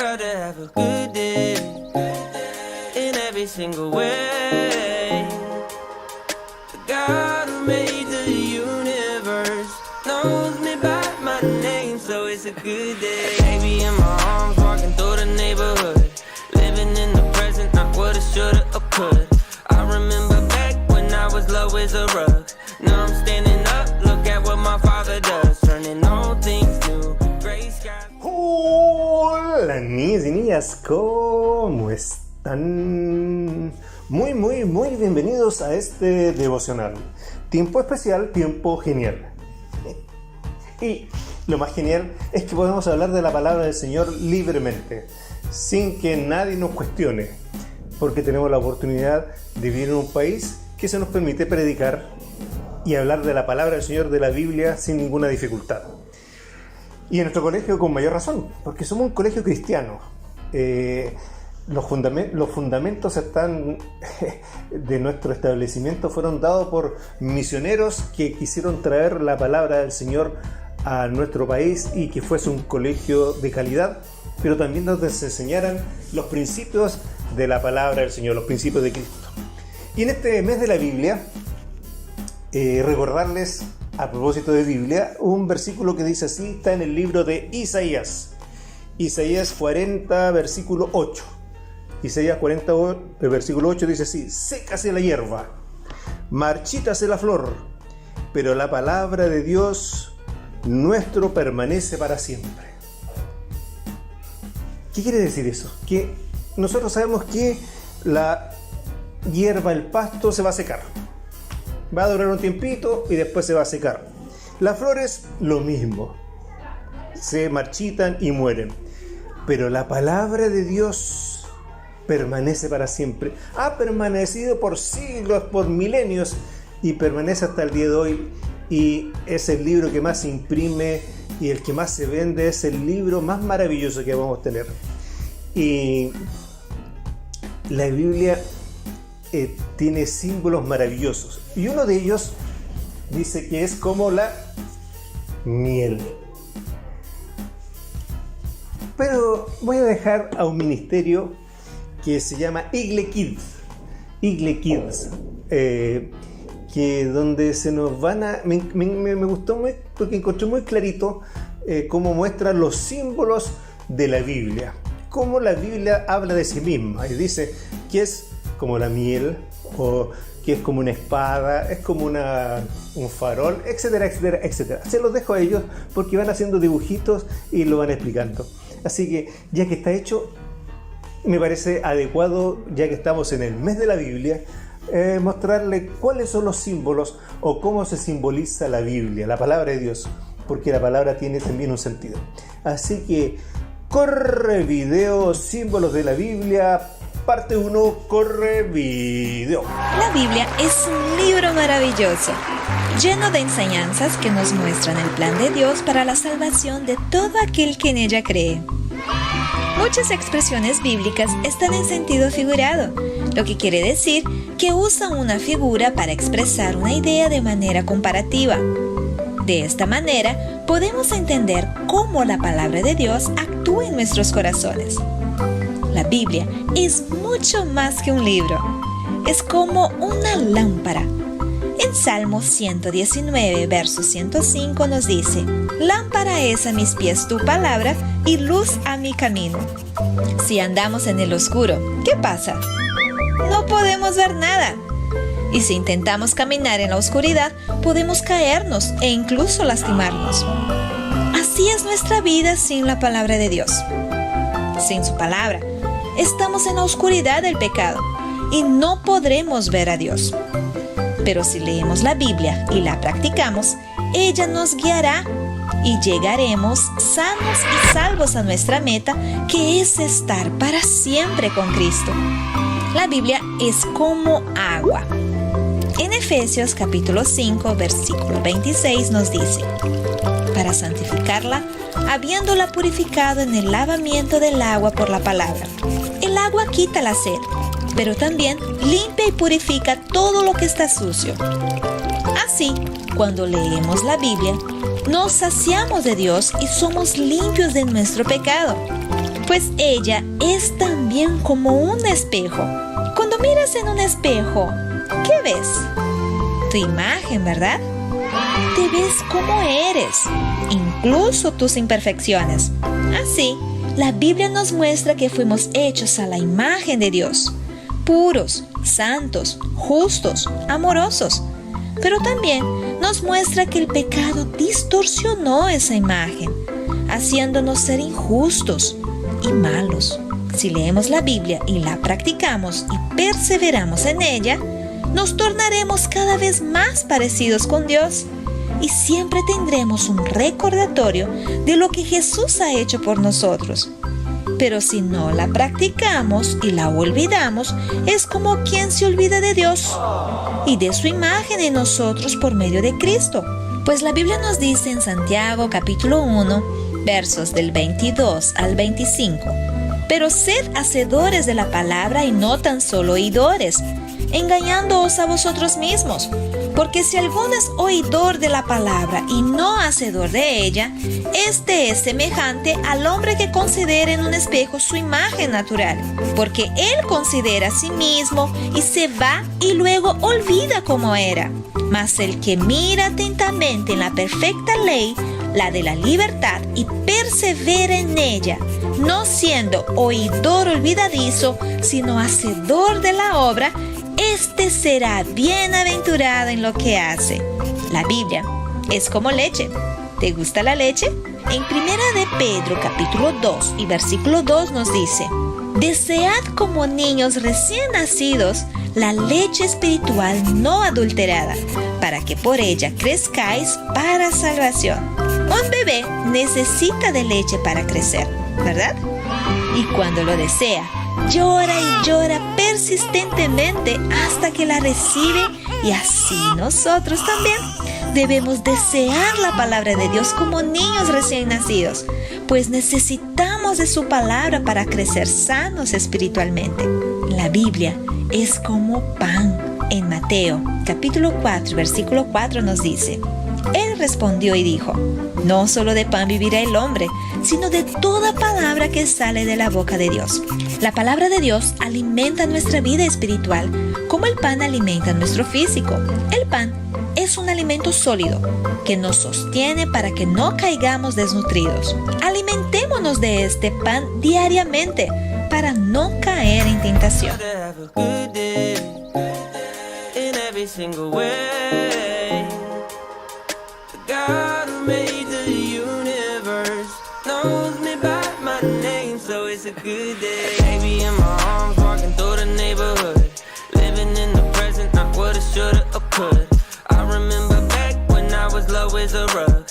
proud to have a good day in every single way. The God who made the universe knows me by my name, so it's a good day. Baby in my arms, walking through the neighborhood, living in the present, not what I shoulda or could. I remember back when I was low as a rug. Now I'm standing up, look at what my father does, turning all things new. Gray skies. Hola niñas y niñas, ¿cómo están? Muy bienvenidos a este devocional. Tiempo especial, tiempo genial. Y lo más genial es que podemos hablar de la palabra del Señor libremente, sin que nadie nos cuestione, porque tenemos la oportunidad de vivir en un país que se nos permite predicar y hablar de la palabra del Señor, de la Biblia, sin ninguna dificultad. Y en nuestro colegio con mayor razón, porque somos un colegio cristiano. Los fundamentos de nuestro establecimiento fueron dados por misioneros que quisieron traer la palabra del Señor a nuestro país y que fuese un colegio de calidad, pero también donde se enseñaran los principios de la palabra del Señor, los principios de Cristo. Y en este mes de la Biblia, recordarles, a propósito de Biblia, un versículo que dice así, está en el libro de Isaías 40, versículo 8. Isaías 40, versículo 8 dice así: sécase la hierba, marchítase la flor, pero la palabra de Dios nuestro permanece para siempre. ¿Qué quiere decir eso? Que nosotros sabemos que la hierba, el pasto, se va a secar. Va a durar un tiempito y después se va a secar. Las flores, lo mismo. Se marchitan y mueren. Pero la palabra de Dios permanece para siempre. Ha permanecido por siglos, por milenios, y permanece hasta el día de hoy. Y es el libro que más se imprime y el que más se vende. Es el libro más maravilloso que vamos a tener. Y la Biblia tiene símbolos maravillosos. Y uno de ellos dice que es como la miel. Pero voy a dejar a un ministerio que se llama Igle Kids, que donde se nos van a... Me gustó muy, porque encontré muy clarito cómo muestra los símbolos de la Biblia, cómo la Biblia habla de sí misma y dice que es como la miel, o que es como una espada, es como un farol, etcétera. Se los dejo a ellos porque van haciendo dibujitos y lo van explicando. Así que ya que está hecho, me parece adecuado, ya que estamos en el mes de la Biblia, mostrarle cuáles son los símbolos o cómo se simboliza la Biblia, la palabra de Dios, porque la palabra tiene también un sentido. Así que corre video, símbolos de la Biblia, parte 1, corre video. La Biblia es un libro maravilloso, lleno de enseñanzas que nos muestran el plan de Dios para la salvación de todo aquel que en ella cree. Muchas expresiones bíblicas están en sentido figurado, lo que quiere decir que usan una figura para expresar una idea de manera comparativa. De esta manera, podemos entender cómo la palabra de Dios actúa en nuestros corazones. La Biblia es mucho más que un libro. Es como una lámpara. En Salmo 119, verso 105 nos dice: lámpara es a mis pies tu palabra y luz a mi camino. Si andamos en el oscuro, ¿qué pasa? No podemos ver nada. Y si intentamos caminar en la oscuridad, podemos caernos e incluso lastimarnos. Así es nuestra vida sin la palabra de Dios. Sin su palabra, estamos en la oscuridad del pecado y no podremos ver a Dios. Pero si leemos la Biblia y la practicamos, ella nos guiará y llegaremos sanos y salvos a nuestra meta, que es estar para siempre con Cristo. La Biblia es como agua. En Efesios capítulo 5, versículo 26 nos dice: para santificarla, habiéndola purificado en el lavamiento del agua por la palabra. El agua quita la sed, pero también limpia y purifica todo lo que está sucio. Así, cuando leemos la Biblia, nos saciamos de Dios y somos limpios de nuestro pecado. Pues ella es también como un espejo. Cuando miras en un espejo, ¿qué ves? Tu imagen, ¿verdad? Te ves como eres, incluso tus imperfecciones. Así, la Biblia nos muestra que fuimos hechos a la imagen de Dios, puros, santos, justos, amorosos. Pero también nos muestra que el pecado distorsionó esa imagen, haciéndonos ser injustos y malos. Si leemos la Biblia y la practicamos y perseveramos en ella, nos tornaremos cada vez más parecidos con Dios y siempre tendremos un recordatorio de lo que Jesús ha hecho por nosotros. Pero si no la practicamos y la olvidamos, es como quien se olvida de Dios y de su imagen en nosotros por medio de Cristo. Pues la Biblia nos dice en Santiago capítulo 1, versos del 22 al 25: pero sed hacedores de la palabra y no tan solo oidores, engañándoos a vosotros mismos. Porque si alguno es oidor de la palabra y no hacedor de ella, este es semejante al hombre que considera en un espejo su imagen natural. Porque él considera a sí mismo y se va y luego olvida cómo era. Mas el que mira atentamente en la perfecta ley, la de la libertad, y persevera en ella, no siendo oidor olvidadizo, sino hacedor de la obra, este será bienaventurado en lo que hace. La Biblia es como leche. ¿Te gusta la leche? En 1 de Pedro capítulo 2 y versículo 2 nos dice: desead como niños recién nacidos la leche espiritual no adulterada, para que por ella crezcáis para salvación. Un bebé necesita de leche para crecer, ¿verdad? Y cuando lo desea, llora y llora persistentemente hasta que la recibe, y así nosotros también debemos desear la palabra de Dios como niños recién nacidos, pues necesitamos de su palabra para crecer sanos espiritualmente. La Biblia es como pan. En Mateo capítulo 4, versículo 4 nos dice: Él respondió y dijo: no solo de pan vivirá el hombre, sino de toda palabra que sale de la boca de Dios. La palabra de Dios alimenta nuestra vida espiritual, como el pan alimenta nuestro físico. El pan es un alimento sólido que nos sostiene para que no caigamos desnutridos. Alimentémonos de este pan diariamente para no caer en tentación. God who made the universe knows me by my name, so it's a good day. Baby in my arms, walking through the neighborhood, living in the present, not what I shoulda or could. I remember back when I was low as a rug,